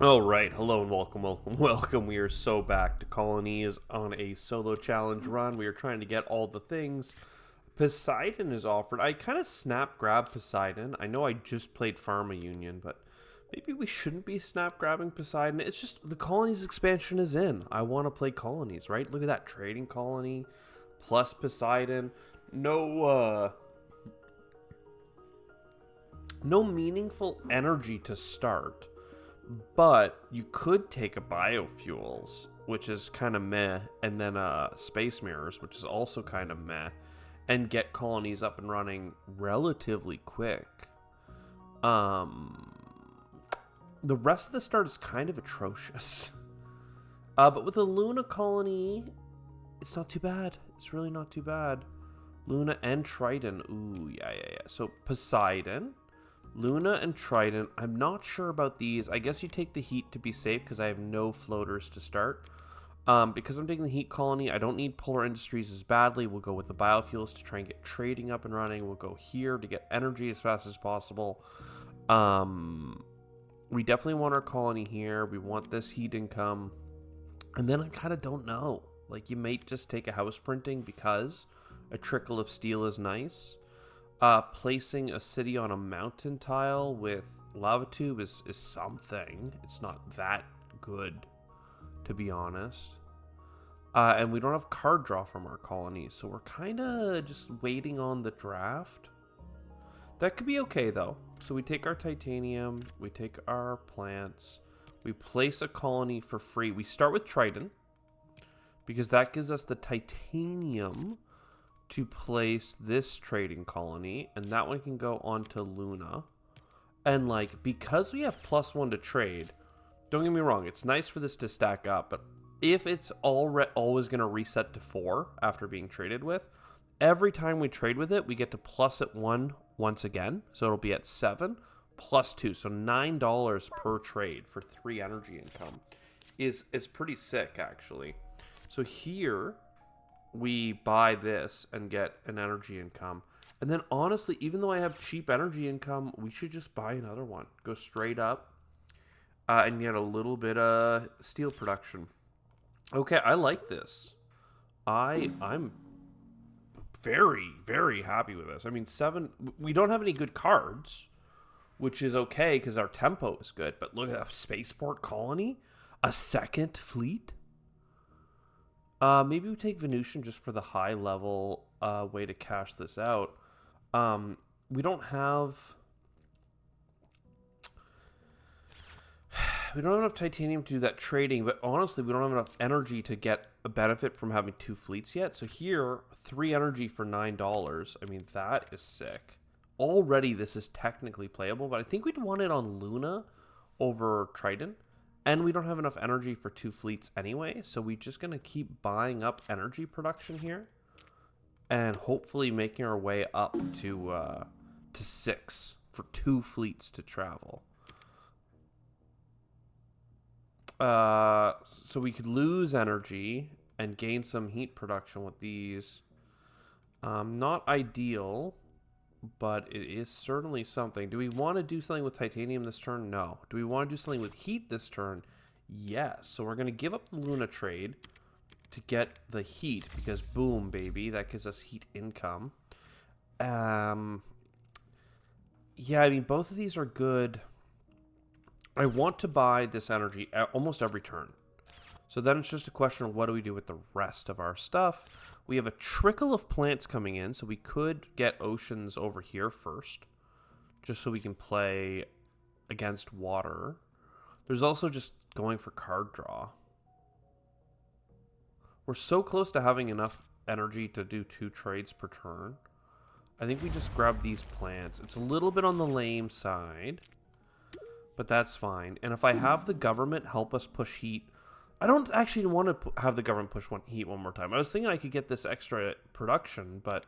All right, hello and welcome. We are so back to Colonize on a solo challenge run. We are trying to get all the things. Poseidon is offered. I kind of snap grab Poseidon. I know I just played Pharma Union, but maybe we shouldn't be snap grabbing Poseidon. It's just the Colonies expansion is in. I want to play Colonies, right? Look at that trading colony plus Poseidon. No meaningful energy to start. But you could take a biofuels, which is kind of meh, and then space mirrors, which is also kind of meh, and get colonies up and running relatively quick. Um, the rest of the start is kind of atrocious. But with a Luna colony, it's not too bad. It's really not too bad. Luna and Triton. Ooh, yeah. So Poseidon, Luna and Trident. I'm not sure about these. I guess you take the heat to be safe because I have no floaters to start. Because I'm taking the heat colony, I don't need Polar Industries as badly. We'll go with the biofuels to try and get trading up and running. We'll go here to get energy as fast as possible. We definitely want our colony here. We want this heat income. And then I kind of don't know. Like, you might just take a house printing because a trickle of steel is nice. Placing a city on a mountain tile with lava tube is something. It's not that good, to be honest. And we don't have card draw from our colony, so we're kind of just waiting on the draft. That could be okay, though. So we take our titanium, we take our plants, we place a colony for free. We start with Triton, because that gives us the titanium to place this trading colony, and that one can go onto Luna. And like, because we have +1 to trade, don't get me wrong, it's nice for this to stack up, but if it's always going to reset to 4 after being traded with, every time we trade with it, we get to plus it 1 once again, so it'll be at 7 +2, so $9 per trade for 3 energy income is pretty sick, actually. So here we buy this and get an energy income. And then honestly, even though I have cheap energy income, we should just buy another one. Go straight up and get a little bit of steel production. Okay, I like this. I'm very, very happy with this. I mean, 7, we don't have any good cards, which is okay because our tempo is good. But look at that spaceport colony, a second fleet. Maybe we take Venusian just for the high level way to cash this out. We don't have enough titanium to do that trading, but honestly, we don't have enough energy to get a benefit from having 2 fleets yet. So here, 3 energy for $9. I mean, that is sick. Already, this is technically playable, but I think we'd want it on Luna over Triton. And we don't have enough energy for 2 fleets anyway, so we're just going to keep buying up energy production here. And hopefully making our way up to 6 for 2 fleets to travel. So we could lose energy and gain some heat production with these. Not ideal, but it is certainly something. Do we want to do something with titanium this turn? No. Do we want to do something with heat this turn? Yes. So we're going to give up the Luna trade to get the heat because boom, baby, that gives us heat income. Yeah, I mean, both of these are good. I want to buy this energy almost every turn. So then it's just a question of what do we do with the rest of our stuff. We have a trickle of plants coming in, so we could get oceans over here first, just so we can play against water. There's also just going for card draw. We're so close to having enough energy to do 2 trades per turn. I think we just grab these plants. It's a little bit on the lame side, but that's fine. And if I have the government help us push heat, I don't actually want to have the government push heat one more time. I was thinking I could get this extra production, but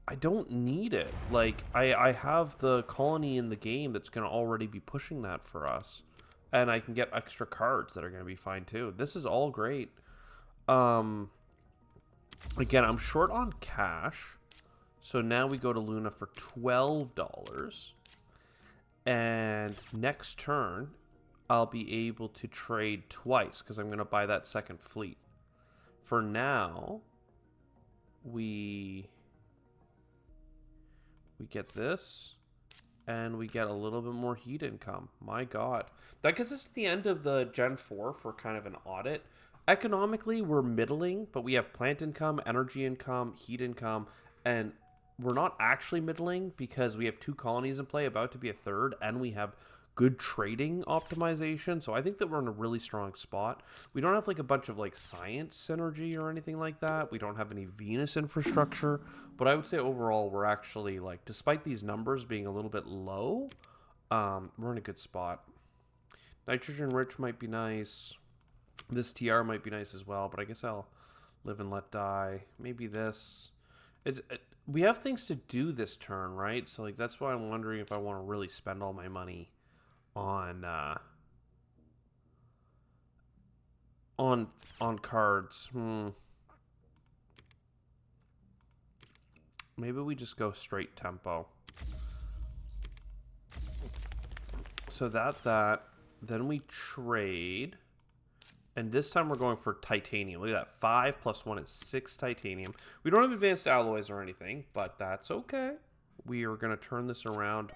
I don't need it. Like, I have the colony in the game that's going to already be pushing that for us. And I can get extra cards that are going to be fine, too. This is all great. Again, I'm short on cash. So now we go to Luna for $12. And next turn, I'll be able to trade twice because I'm going to buy that second fleet. For now, we get this, and we get a little bit more heat income. My God. That gets us to the end of the Gen 4 for kind of an audit. Economically, we're middling, but we have plant income, energy income, heat income, and we're not actually middling because we have 2 colonies in play, about to be a third, and we have good trading optimization. So I think that we're in a really strong spot. We don't have like a bunch of like science synergy or anything like that. We don't have any Venus infrastructure, but I would say overall we're actually, like, despite these numbers being a little bit low, we're in a good spot. Nitrogen rich might be nice. This TR might be nice as well, but I guess I'll live and let die. Maybe this. We have things to do this turn, right? So like that's why I'm wondering if I want to really spend all my money on cards. Maybe we just go straight tempo. So then we trade, and this time we're going for titanium. Look at that, 5 + 1 is 6 titanium. We don't have advanced alloys or anything, but that's okay. We are going to turn this around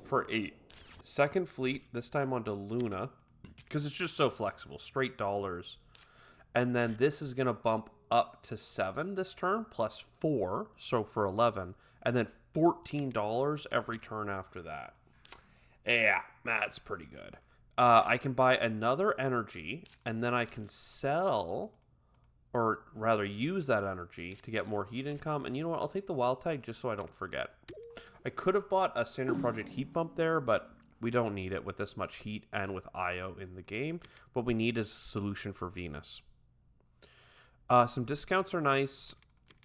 for 8. Second fleet, this time onto Luna, because it's just so flexible, straight dollars. And then this is going to bump up to 7 this turn, plus 4, so for 11. And then $14 every turn after that. Yeah, that's pretty good. I can buy another energy, and then I can sell, or rather use that energy to get more heat income. And you know what? I'll take the wild tag just so I don't forget. I could have bought a standard project heat bump there, but we don't need it with this much heat and with IO in the game. What we need is a solution for Venus. Some discounts are nice.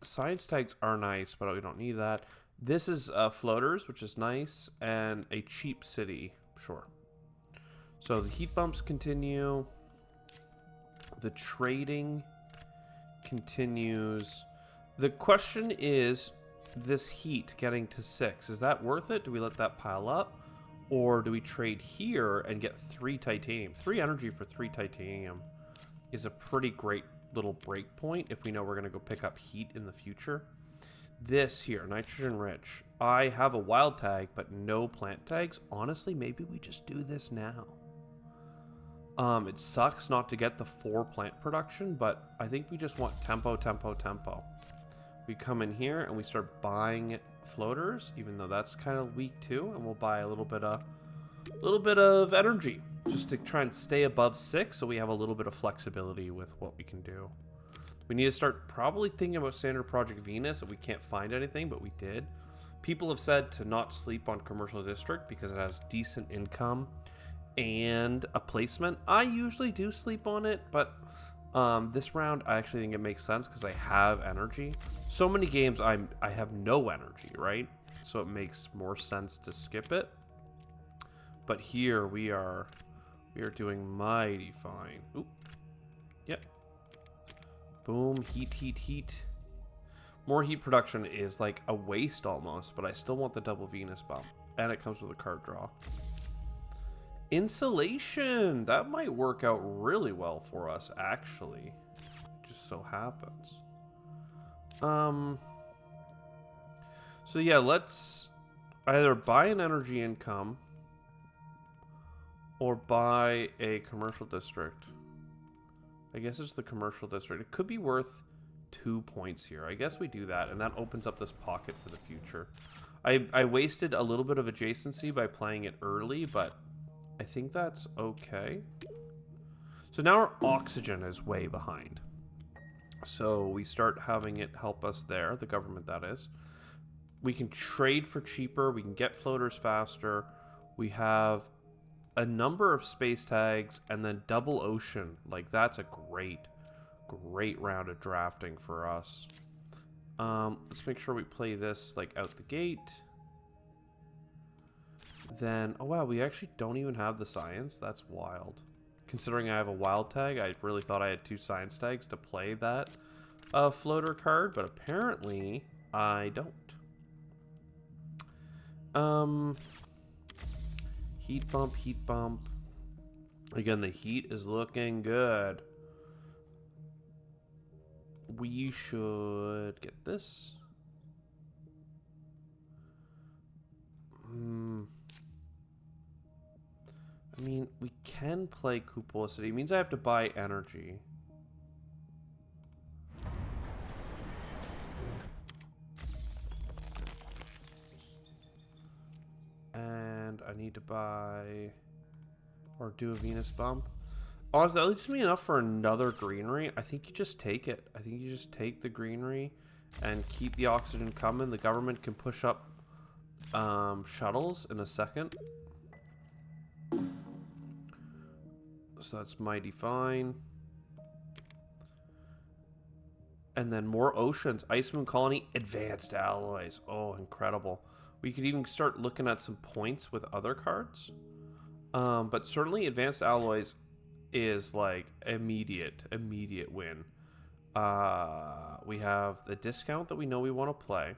Science tags are nice, but we don't need that. This is floaters, which is nice, and a cheap city. Sure. So the heat bumps continue. The trading continues. The question is, this heat getting to 6, is that worth it? Do we let that pile up? Or do we trade here and get 3 titanium? 3 energy for 3 titanium is a pretty great little break point if we know we're going to go pick up heat in the future. This here, nitrogen rich. I have a wild tag, but no plant tags. Honestly, maybe we just do this now. It sucks not to get the 4 plant production, but I think we just want tempo, tempo, tempo. We come in here and we start buying floaters, even though that's kind of weak too, and we'll buy a little bit of energy just to try and stay above 6, so we have a little bit of flexibility with what we can do. We need to start probably thinking about standard project Venus if we can't find anything, but we did. People have said to not sleep on commercial district because it has decent income and a placement. I usually do sleep on it, but this round I actually think it makes sense because I have energy. So many games I have no energy, right? So it makes more sense to skip it. But here we are doing mighty fine. Oop. Yep. Boom, heat, heat, heat. More heat production is like a waste almost, but I still want the double Venus bump. And it comes with a card draw. Insulation! That might work out really well for us, actually. It just so happens. So yeah, let's either buy an energy income or buy a commercial district. I guess it's the commercial district. It could be worth 2 points here. I guess we do that, and that opens up this pocket for the future. I wasted a little bit of adjacency by playing it early, but I think that's okay. So now our oxygen is way behind. So we start having it help us there, the government that is. We can trade for cheaper. We can get floaters faster. We have a number of space tags and then double ocean. Like, that's a great round of drafting for us. Let's make sure we play this like out the gate. Then, oh wow, we actually don't even have the science. That's wild. Considering I have a wild tag, I really thought I had 2 science tags to play that floater card, but apparently I don't. Heat bump, heat bump. Again, the heat is looking good. We should get this. I mean, we can play Cupola City. It means I have to buy energy. And I need to buy or do a Venus bump. Honestly, that leaves me enough for another greenery. I think you just take it. I think you just take the greenery and keep the oxygen coming. The government can push up shuttles in a second. So that's mighty fine. And then more oceans. Ice Moon Colony, advanced alloys. Oh, incredible. We could even start looking at some points with other cards. But certainly advanced alloys is like immediate win. We have the discount that we know we want to play.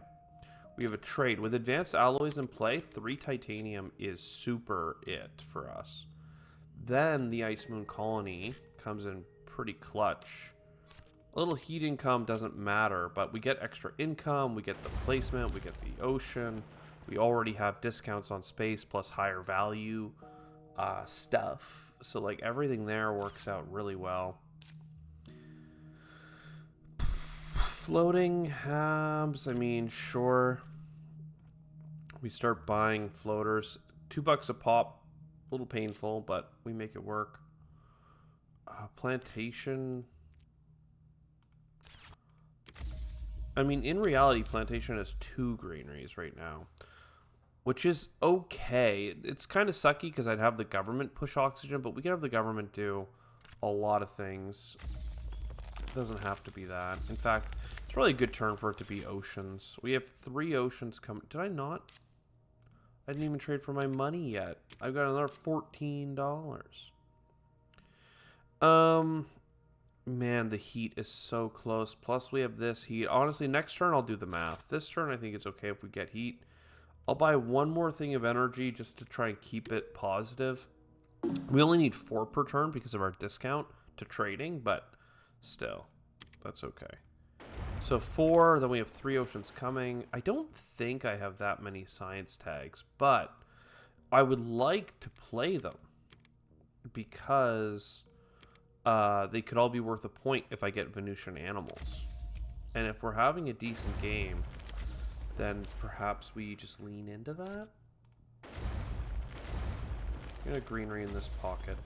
We have a trade. With advanced alloys in play, 3 titanium is super it for us. Then the Ice Moon Colony comes in pretty clutch. A little heat income doesn't matter, but we get extra income, we get the placement, we get the ocean. We already have discounts on space plus higher value stuff. So like everything there works out really well. Floating habs, I mean, sure. We start buying floaters. $2 a pop. A little painful, but we make it work. Plantation. I mean, in reality, Plantation has 2 greeneries right now, which is okay. It's kind of sucky because I'd have the government push oxygen, but we can have the government do a lot of things. It doesn't have to be that. In fact, it's really a good turn for it to be oceans. We have 3 oceans coming. Did I not? I didn't even trade for my money yet. I've got another $14. Man, the heat is so close. Plus, we have this heat. Honestly, next turn, I'll do the math. This turn, I think it's okay if we get heat. I'll buy one more thing of energy just to try and keep it positive. We only need 4 per turn because of our discount to trading, but still, that's okay. So 4, then we have 3 oceans coming. I don't think I have that many science tags, but I would like to play them because they could all be worth a point if I get Venusian animals. And if we're having a decent game, then perhaps we just lean into that. Got a greenery in this pocket.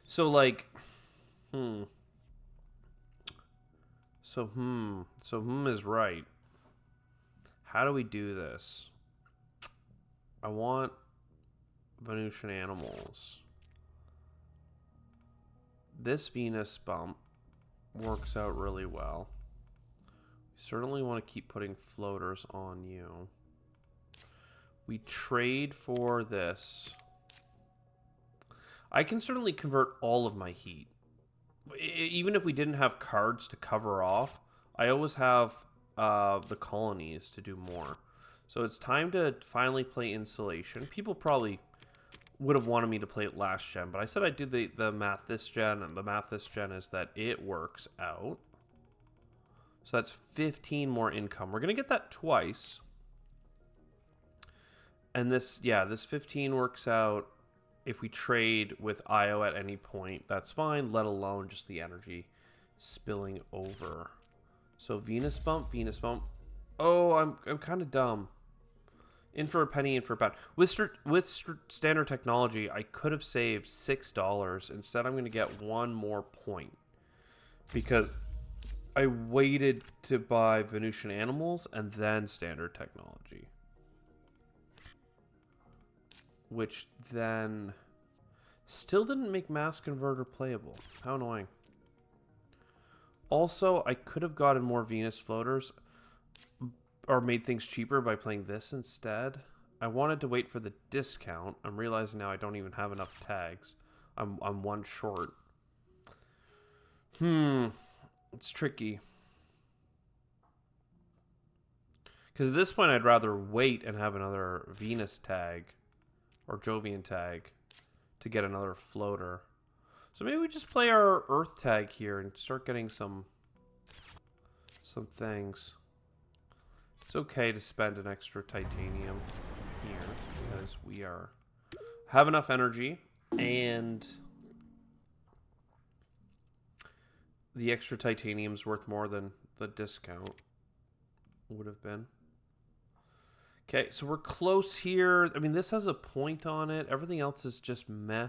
So like, So is right. How do we do this? I want Venusian animals. This Venus bump works out really well. We certainly want to keep putting floaters on you. We trade for this. I can certainly convert all of my heat. Even if we didn't have cards to cover off, I always have the colonies to do more. So it's time to finally play Insulation. People probably would have wanted me to play it last gen, but I said I'd do the math this gen, and the math this gen is that it works out. So that's 15 more income. We're going to get that twice. And this 15 works out. If we trade with IO at any point, that's fine, let alone just the energy spilling over. So Venus bump, Venus bump. Oh, I'm kind of dumb. In for a penny, in for a pound. With standard technology, I could have saved $6. Instead, I'm going to get 1 more point. Because I waited to buy Venusian animals and then standard technology. Which then still didn't make Mass Converter playable. How annoying. Also, I could have gotten more Venus floaters or made things cheaper by playing this instead. I wanted to wait for the discount. I'm realizing now I don't even have enough tags. I'm 1 short. It's tricky. Because at this point, I'd rather wait and have another Venus tag or Jovian tag to get another floater. So maybe we just play our Earth tag here and start getting some things. It's okay to spend an extra titanium here because we have enough energy, and the extra titanium's worth more than the discount would have been. Okay, so we're close here. I mean, this has a point on it. Everything else is just meh.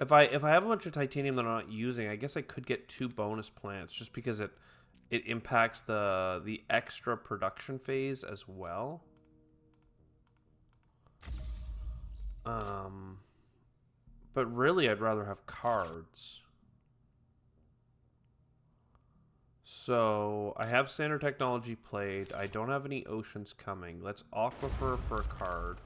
If I have a bunch of titanium that I'm not using, I guess I could get 2 bonus plants just because it impacts the extra production phase as well. But really, I'd rather have cards. So, I have standard technology played. I don't have any oceans coming. Let's aquifer for a card.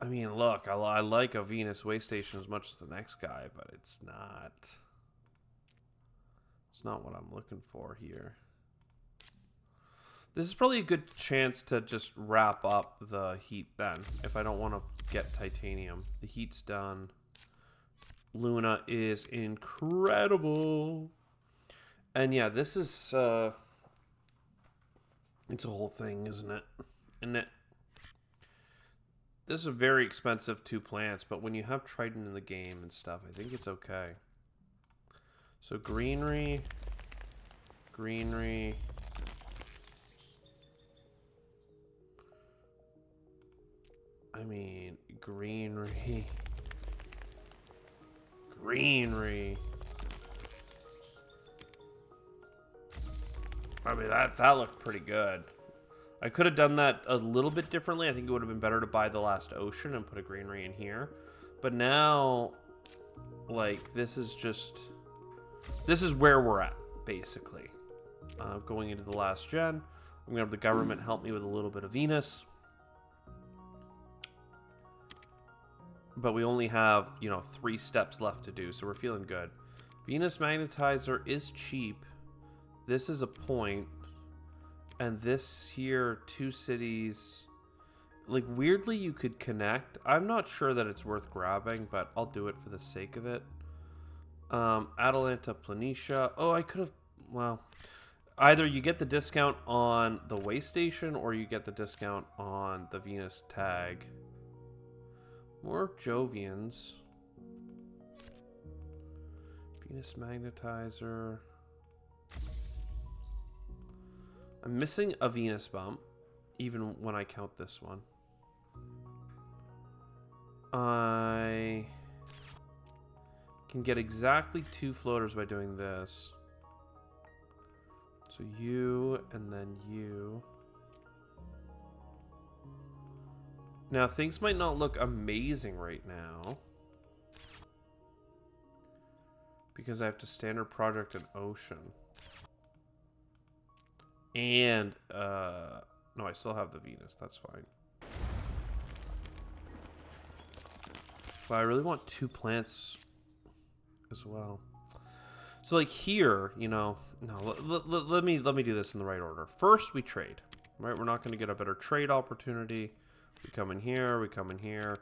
I mean, look, I like a Venus way station as much as the next guy, but it's not what I'm looking for here. This is probably a good chance to just wrap up the heat then, if I don't want to get titanium. The heat's done. Luna is incredible. And yeah, this is, it's a whole thing, isn't it? This is a very expensive 2 plants, but when you have Trident in the game and stuff, I think it's okay. So greenery. I mean, greenery. I mean, that looked pretty good. I could have done that a little bit differently. I think it would have been better to buy the last ocean and put a greenery in here. But now, like, this is where we're at, basically. Going into the last gen. I'm going to have the government help me with a little bit of Venus. But we only have, 3 steps left to do, so we're feeling good. Venus magnetizer is cheap. This is a point. And this here, 2 cities. Like, weirdly, you could connect. I'm not sure that it's worth grabbing, but I'll do it for the sake of it. Atalanta, Planitia. Oh, I could have... Well, either you get the discount on the way station, or you get the discount on the Venus tag. More Jovians. Venus magnetizer. I'm missing a Venus bump, even when I count this one. I can get exactly 2 floaters by doing this. So you, and then you. Now, things might not look amazing right now, because I have to standard project an ocean. And, no, I still have the Venus. That's fine. But I really want 2 plants as well. So, like, here, no, let me do this in the right order. First, we trade, right? We're not going to get a better trade opportunity. We come in here, we come in here.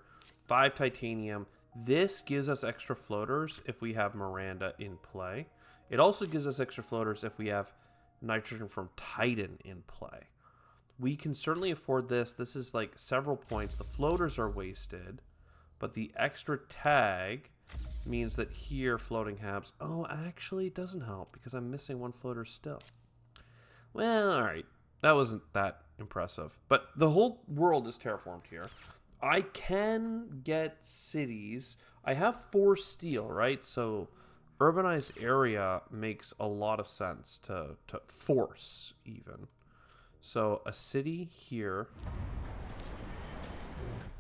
5 titanium. This gives us extra floaters if we have Miranda in play. It also gives us extra floaters if we have nitrogen from Titan in play. We can certainly afford this. This is like several points. The floaters are wasted, but the extra tag means that here floating habs. Oh, actually it doesn't help because I'm missing 1 floater still. Well, all right. That wasn't that impressive. But the whole world is terraformed here. I can get cities. I have 4 steel, right? So urbanized area makes a lot of sense to force even. So a city here.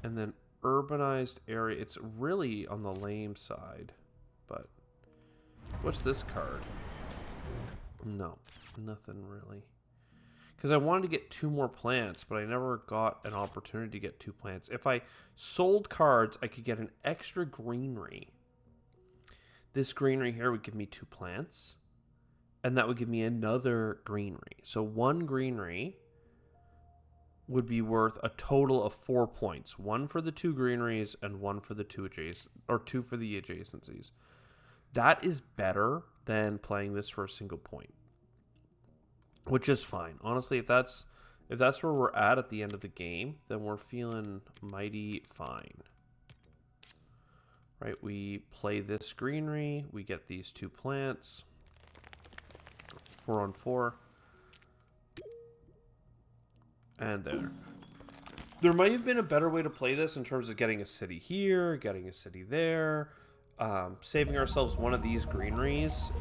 And then urbanized area. It's really on the lame side. But what's this card? No, nothing really. Because I wanted to get 2 more plants, but I never got an opportunity to get 2 plants. If I sold cards, I could get an extra greenery. This greenery here would give me 2 plants. And that would give me another greenery. So 1 greenery would be worth a total of 4 points. 1 for the 2 greeneries and 1 for the 2 adjacent, or 2 for the adjacencies. That is better than playing this for a single point, which is fine. Honestly, if that's where we're at the end of the game, then we're feeling mighty fine. Right, we play this greenery, we get these 2 plants. 4 on 4. And there. There might have been a better way to play this in terms of getting a city here, getting a city there, saving ourselves one of these greeneries,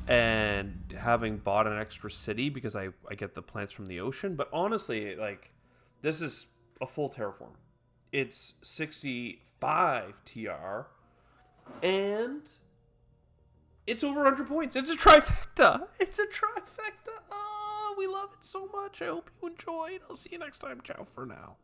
and having bought an extra city because I get the plants from the ocean. But honestly, like, this is a full terraform. It's 65 TR, and it's over 100 points. It's a trifecta. It's a trifecta. Oh, we love it so much. I hope you enjoyed. I'll see you next time. Ciao for now.